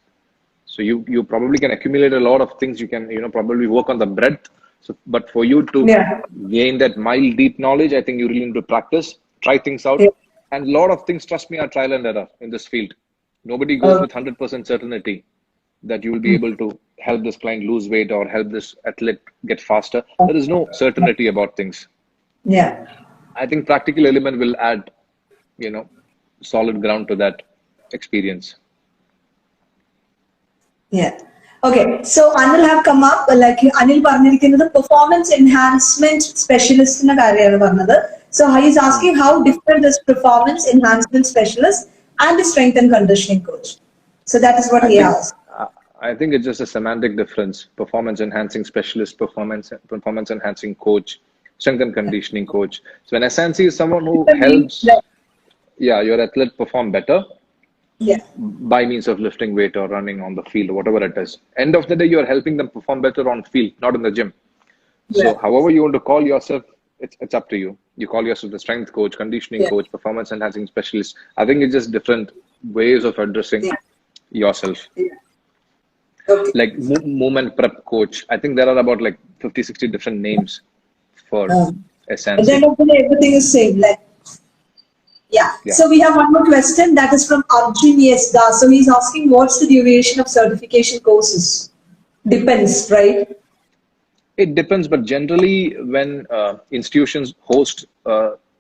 So you probably can accumulate a lot of things. You can, probably work on the breadth. So, but for you to gain that mile deep knowledge, I think you really need to practice, try things out. And a lot of things, trust me, are trial and error in this field. Nobody goes with 100% certainty that you will be able to help this client lose weight or help this athlete get faster. There is no certainty about things. Yeah. I think practical element will add, solid ground to that experience. Yeah. Okay. So Anil have come up, like Anil പറഞ്ഞിരിക്കുന്നത് performance enhancement specialist ന്റെ കാര്യമാണ് പറഞ്ഞത്. So he is asking how different is performance enhancement specialist and the strength and conditioning coach. So that is what he asked. I think it's just a semantic difference. Performance enhancing specialist, performance enhancing coach, strength and conditioning coach. So an SNC is someone who helps your athlete perform better by means of lifting weight or running on the field, whatever it is. End of the day, you're helping them perform better on field, not in the gym. So however you want to call yourself, it's up to you. You call yourself the strength coach, conditioning coach, performance enhancing specialist. I think it's just different ways of addressing yourself. Okay. Like movement prep coach. I think there are about like 50, 60 different names for SNC. At the end of the day, everything is same. Like, So we have one more question that is from Arjun Yes Das. So he's asking, what's the duration of certification courses? Depends, right? It depends, but generally when institutions host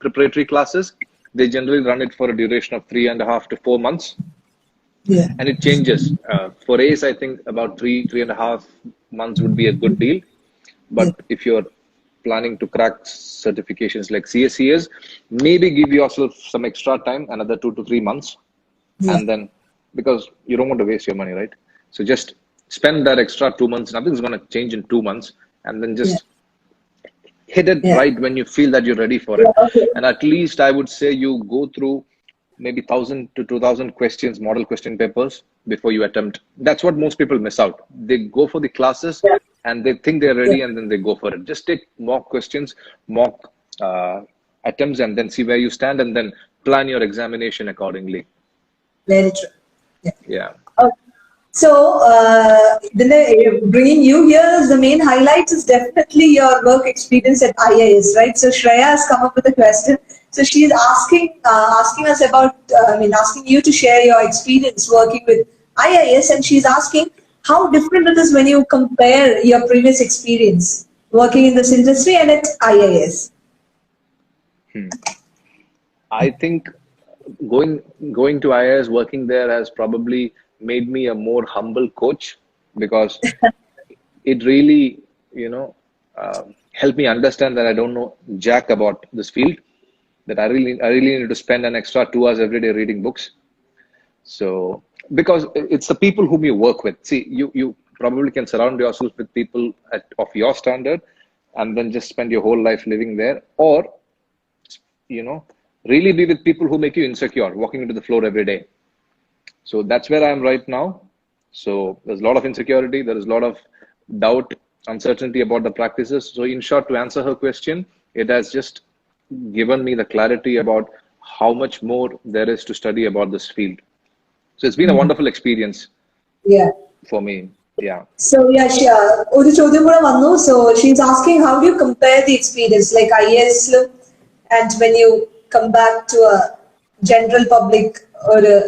preparatory classes, they generally run it for a duration of 3.5 to 4 months. Yeah. And it changes. For ACE, I think about 3.5 months would be a good deal. But if you're planning to crack certifications like CSCS, maybe give yourself some extra time, another 2 to 3 months. And then, because you don't want to waste your money, right? So just spend that extra 2 months. Nothing's going to change in 2 months, and then Yeah. just hit it Yeah. right when you feel that you're ready for Yeah. it. Okay. And at least I would say you go through maybe 1,000 to 2,000 questions, model question papers before you attempt. That's what most people miss out. They go for the classes Yeah. and they think they're Yeah. ready and then they go for it. Just take mock questions, mock attempts, and then see where you stand and then plan your examination accordingly. Very true. Yeah. Yeah. Okay. So, bringing you here is the main highlights is definitely your work experience at IIS, right? So Shreya has come up with a question. So she's asking us about, asking you to share your experience working with IIS, and she's asking how different it is when you compare your previous experience working in this industry and at IIS. I think going going to IIS, working there has probably made me a more humble coach because it really, helped me understand that I don't know jack about this field. That I really need to spend an extra 2 hours every day reading books. So because it's the people whom you work with. See, you probably can surround yourself with people of your standard, and then just spend your whole life living there, or you know, really be with people who make you insecure, walking into the floor every day. So that's where I am right now. So there's a lot of insecurity, there is a lot of doubt, uncertainty about the practices. So in short, to answer her question, it has just given me the clarity about how much more there is to study about this field. So it's been a wonderful experience Yeah. for me. Yeah. So yeah, ഒരു ചോദ്യം കൂടെ വന്നു. So she's asking how do you compare the experience like IAS and when you come back to a general public or a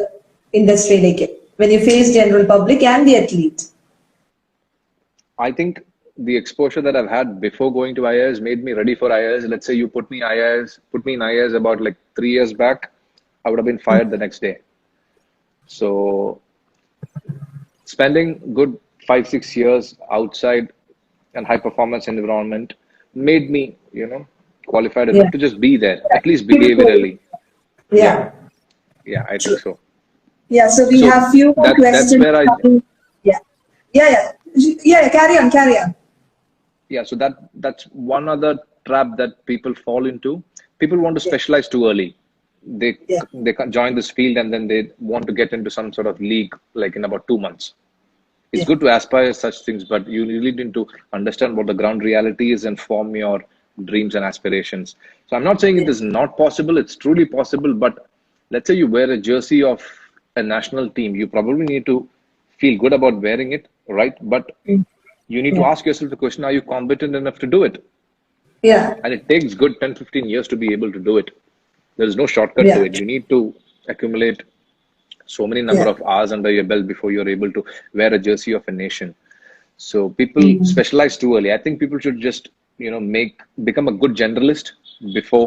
industry like it, when you face general public and the athlete. I think the exposure that I've had before going to IIS made me ready for IIS. Let's say you put me in IIS about like 3 years back, I would have been fired the next day. So spending good 5 6 years outside and high performance environment made me, qualified enough Yeah. to just be there, at least behaviorally. Yeah. Yeah, I think so. Yeah. So we So have few more that's questions where I coming. Yeah. Yeah. Yeah. Yeah. Carry on. Carry on. yeah, so that's one other trap that people fall into. People want to Yeah. specialize too early. They Yeah. they can join this field and then they want to get into some sort of league like in about 2 months. It's Yeah. good to aspire such things, but you really need to understand what the ground reality is and form your dreams and aspirations. So I'm not saying it Yeah. is not possible, it's truly possible, but let's say you wear a jersey of a national team, you probably need to feel good about wearing it, right? But Mm. you need to Yeah. ask yourself the question, are you competent enough to do it? Yeah. And it takes good 10 15 years to be able to do it. There is no shortcut to Yeah. it. You need to accumulate so many number Yeah. of hours under your belt before you're able to wear a jersey of a nation. So people Mm. specialize too early. I think people should just, become a good generalist before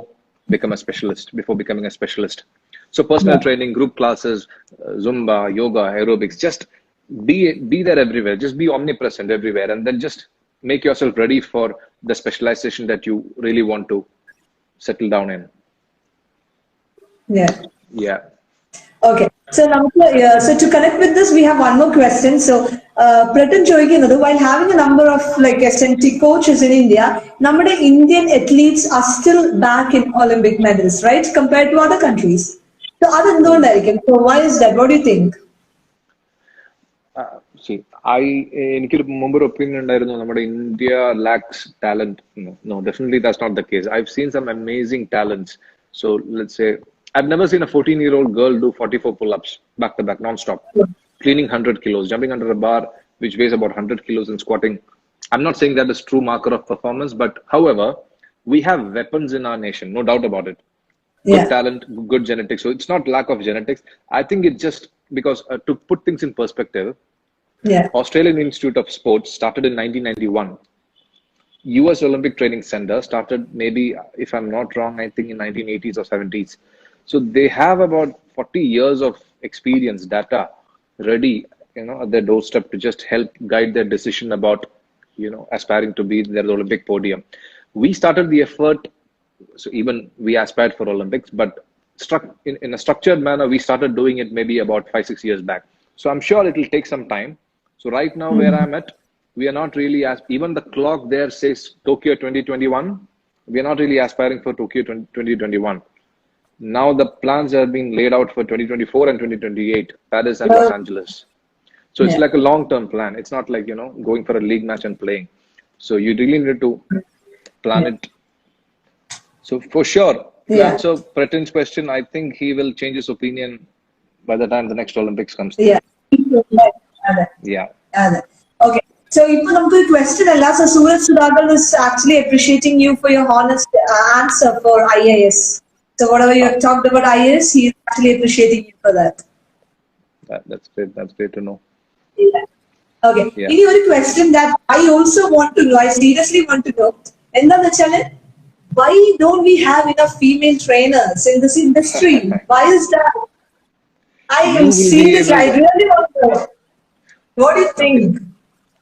before becoming a specialist. So personal Yeah. training, group classes, Zumba, yoga, aerobics, just be there everywhere. Just be omnipresent everywhere, and then just make yourself ready for the specialization that you really want to settle down in. Yeah. Yeah. Okay. So now, so to connect with this, we have one more question. So, Pratin ചോദിക്കുന്നത്, while having a number of like SMT coaches in India, നമ്മുടെ Indian athletes are still back in Olympic medals, right? Compared to other countries. So അതെന്തുകൊണ്ടായിരിക്കും? So why is that? What do you think? See, എനിക്കൊരു മുമ്പൊരു opinion ഉണ്ടായിരുന്നു നമ്മുടെ India lakhs talent. No, definitely that's not the case. I've seen some amazing talents. So let's say I've never seen a 14-year-old girl do 44 pull-ups back to back non-stop, cleaning 100 kilos, jumping under a bar which weighs about 100 kilos, and squatting. I'm not saying that is true marker of performance, but however, we have weapons in our nation, no doubt about it. Good Yeah. talent, good genetics. So it's not lack of genetics. I think it's just because to put things in perspective, Yeah. Australian Institute of Sports started in 1991. US Olympic Training Center started maybe, if I'm not wrong, I think in 1980s or 70s. So they have about 40 years of experience, data ready, at their doorstep to just help guide their decision about, aspiring to be their Olympic podium. We started the effort, so even we aspired for Olympics, but in a structured manner, we started doing it maybe about 5 6 years back. So I'm sure it will take some time. So right now where I'm at, we are not really even the clock there says Tokyo 2021. We are not really aspiring for Tokyo 2021. Now the plans have been laid out for 2024 and 2028, Paris and Los Angeles. So it's like a long-term plan. It's not like, going for a league match and playing. So you really need to plan it. So for sure, to answer Pratin's question, I think he will change his opinion by the time the next Olympics comes through. Yeah. Okay. So, the question, so Suraj Sudhakar is actually appreciating you for your honest answer for IAS. So, whatever you have talked about IAS, he is actually appreciating you for that. That's great. That's great to know. Yeah. Okay. Any other question that I also want to know, I seriously want to know, why don't we have enough female trainers in this industry? Why is that? I am seeing this. I really want to know. What do you think?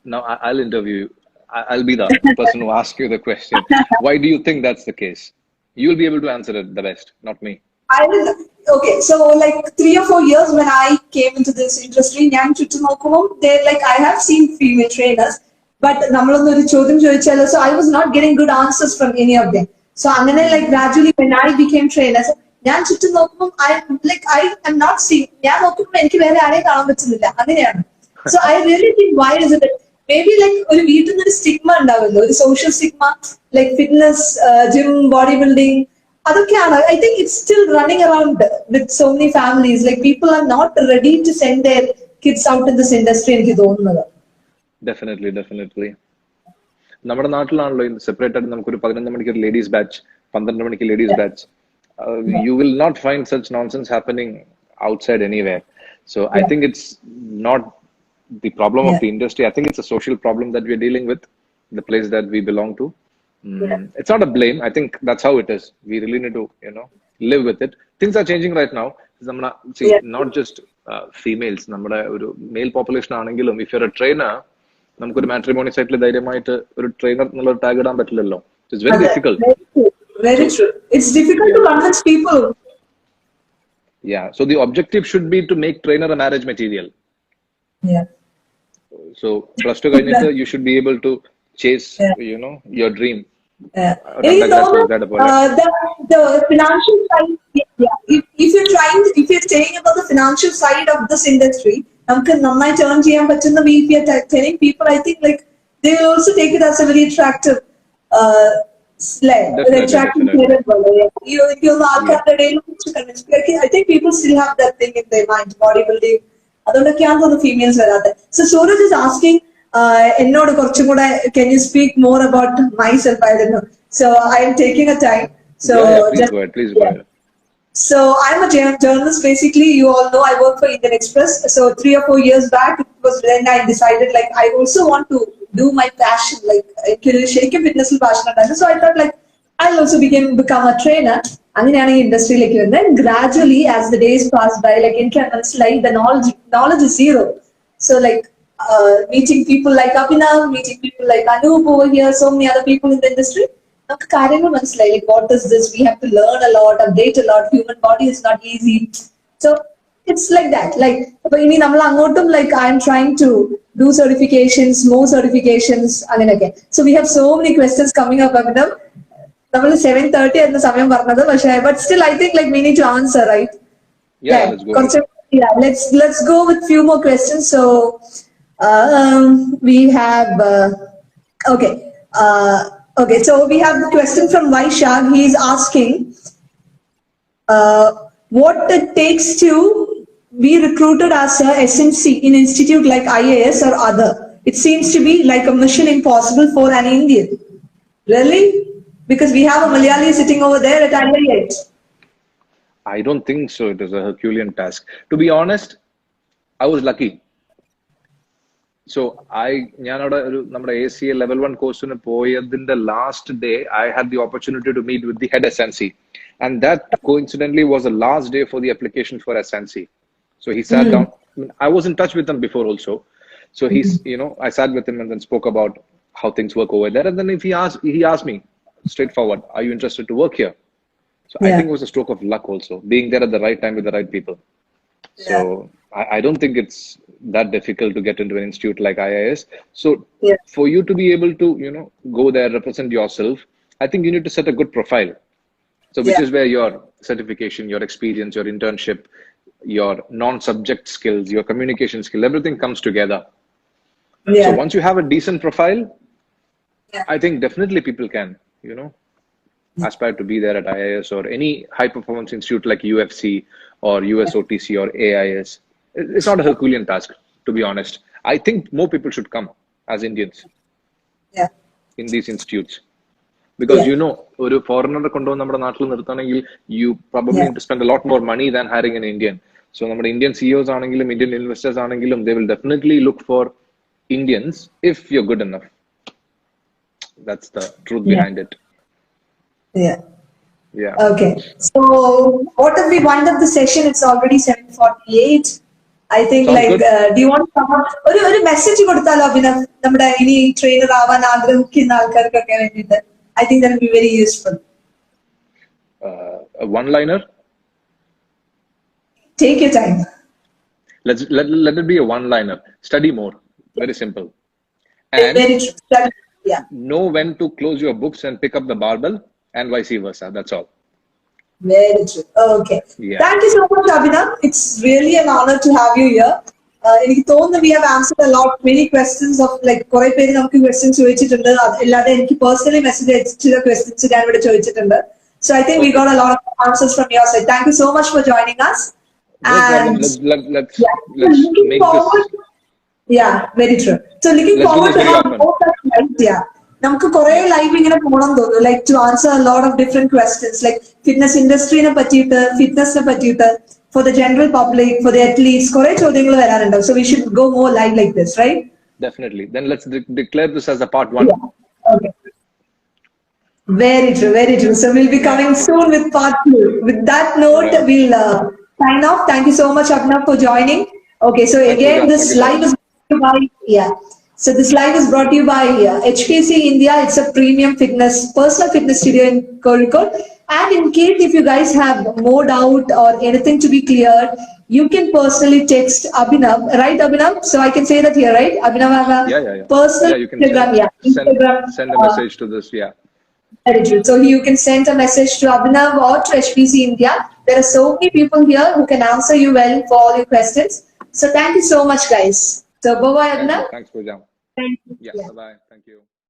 Now I'll interview you. I'll be the person who asks you the question. Why do you think that's the case? You'll be able to answer it the best, not me. Okay, so like 3 or 4 years when I came into this industry, I have seen female trainers, but so I was not getting good answers from any of them. So gradually when I became trainer, I am not seeing. So I really think why is it maybe like a stigma and social stigma like fitness, gym, bodybuilding. I think it's still running around with so many families. Like people are not ready to send their kids out in this industry. Definitely. നമ്മുടെ നാട്ടിലാണല്ലോ separate ആയിട്ട് നമുക്കൊരു 11 മണിക്ക് ഒരു ladies batch 12 മണിക്ക് ladies batch you will not find such nonsense happening outside anywhere. So I think it's not the problem of the industry. I think it's a social problem that we're dealing with, the place that we belong to. It's not a blame. I think that's how it is. We really need to, live with it. Things are changing right now. See, not just females. Male population ആണെങ്കിലും if you're a trainer, നമുക്കൊരു matrimony site ധൈര്യമായിട്ട് ഒരു trainer എന്നുള്ള tag ഇടാൻ പറ്റില്ലല്ലോ. It's very difficult. Very true. It's difficult to convince people. Yeah. So the objective should be to make trainer a marriage material. Yeah. So plus two you should be able to chase, your dream. The financial side. If you're saying about the financial side of this industry, if you're telling people, I think like they will also take it as a very attractive. I think people still have that thing in their mind, bodybuilding. The females so Suraj is asking, can you speak more about myself? I don't know. So I am taking a time. So please go ahead. So I'm a journalist. Basically, you all know I work for Indian Express. So 3 or 4 years back, it was when I decided like I also want to do my passion, like shake a fitness passion. So I thought like I'll also become a trainer. And in industry then gradually as the days pass by, like the knowledge is zero. So like meeting people like Abhinav, meeting people like Anup over here, so many other people in the industry. Like what is this? We have to learn a lot, update a lot. Human body is not easy. So it's like that. Like like I'm trying to do certifications, more certifications. Again. So we have so many questions coming up, Abhinav. 7:30 at the Samyam Varnada, but still I think like we need to answer, right? Yeah, let's go. Let's go with few more questions. So we have okay. So we have a question from Vaishag. He is asking what it takes to be recruited as a SNC in institute like IAS or other. It seems to be like a mission impossible for an Indian. Really? Because we have a Malayali sitting over there at IIT. I don't think so. It is a Herculean task. To be honest, I was lucky. So നമ്മുടെ ACA level 1 course the last day, I had the opportunity to meet with the head SNC. And that coincidentally was the last day for the application for SNC. So he sat down. I was in touch with him before also. So he's, I sat with him and then spoke about how things work over there. And then he asked me straightforward, are you interested to work here? So I think it was a stroke of luck also, being there at the right time with the right people. So I don't think it's that difficult to get into an institute like IIS. So Yeah. for you to be able to, go there, represent yourself, I think you need to set a good profile. So which Yeah. is where your certification, your experience, your internship, your non-subject skills, your communication skill, everything comes together. So Yeah. once you have a decent profile, Yeah. I think definitely people can, aspire to be there at IIS or any high performance institute like UFC or USOTC or AIS. It's not a Herculean task, to be honest. I think more people should come as Indians Yeah. in these institutes. Because Yeah. ഒരു ഫോറിനറെ കൊണ്ടുവന്ന് നമ്മുടെ നാട്ടിൽ നിർത്തണമെങ്കിൽ you probably Yeah. need to spend a lot more money than hiring an Indian. So നമ്മുടെ Indian CEOs ആണെങ്കിലും Indian investors ആണെങ്കിലും they will definitely look for Indians if you're good enough. That's the truth Yeah. behind it. Yeah. Yeah. Okay. So what have we wound up the session? It's already 7:48. I think Sounds like good. do you want to come up ഒരു message കൊടുത്താലോ അഭിനവ് നമ്മുടെ ഇനി trainer ആവാൻ ആഗ്രഹിക്കുന്ന ആൾക്കാർക്കൊക്കെ വേണ്ടിയിട്ട് I think that will be very useful. A one-liner. Take your time. Let it be a one-liner. Study more. Very simple. And Very true. Yeah. know when to close your books and pick up the barbell, and vice versa. That's all. Very true. Okay. Yeah. Thank you so much, Abhinav. It's really an honor to have you here. എനിക്ക് തോന്നുന്നു we have answered a lot many questions of like കുറെ പേര് നമുക്ക് questions ചോദിച്ചിട്ടുണ്ട് അല്ലാതെ എനിക്ക് personally message അയച്ചിട്ടുള്ള questions ഞാൻ ഇവിടെ ചോദിച്ചിട്ടുണ്ട്. So I think we got a lot of answers from your side. Thank you so much for joining us. No problem. And Let's looking make forward. this. Yeah, very true. So looking Let's do forward this to very have often. more such lives. Yeah. നമുക്ക് കുറെ live ഇങ്ങനെ പോകണം തോന്നുന്നു like to answer a lot of different questions like fitness ഇൻഡസ്ട്രീനെ പറ്റിയിട്ട് ഫിറ്റ്നസിനെ പറ്റിയിട്ട് for the general public for the athletes കുറെ ചോദ്യങ്ങൾ വരാറുണ്ട് so we should go more live like this right Definitely. Then let's declare this as a part 1. yeah okay very true very true so we'll be coming soon with part 2 with that note Yeah. we'll sign off thank you so much Abhinav for joining okay so Thank you, again Pooja. this Thank you so live much. is brought to you by yeah so this live is brought to you by HPC India. It's a premium fitness, personal fitness studio in Kozhikode. And in case if you guys have more doubt or anything to be cleared, you can personally text Abhinav, right Abhinav? So I can say that here, right? Abhinav have a Yeah. personal Yeah, you can Instagram, Instagram. send a message to this. Yeah. Very true. So you can send a message to Abhinav or to HPC India. There are so many people here who can answer you well for all your questions. So thank you so much, guys. So bye bye, Abhinav. Thanks, Pooja. Thank you. Yeah. Yeah. Bye. Thank you.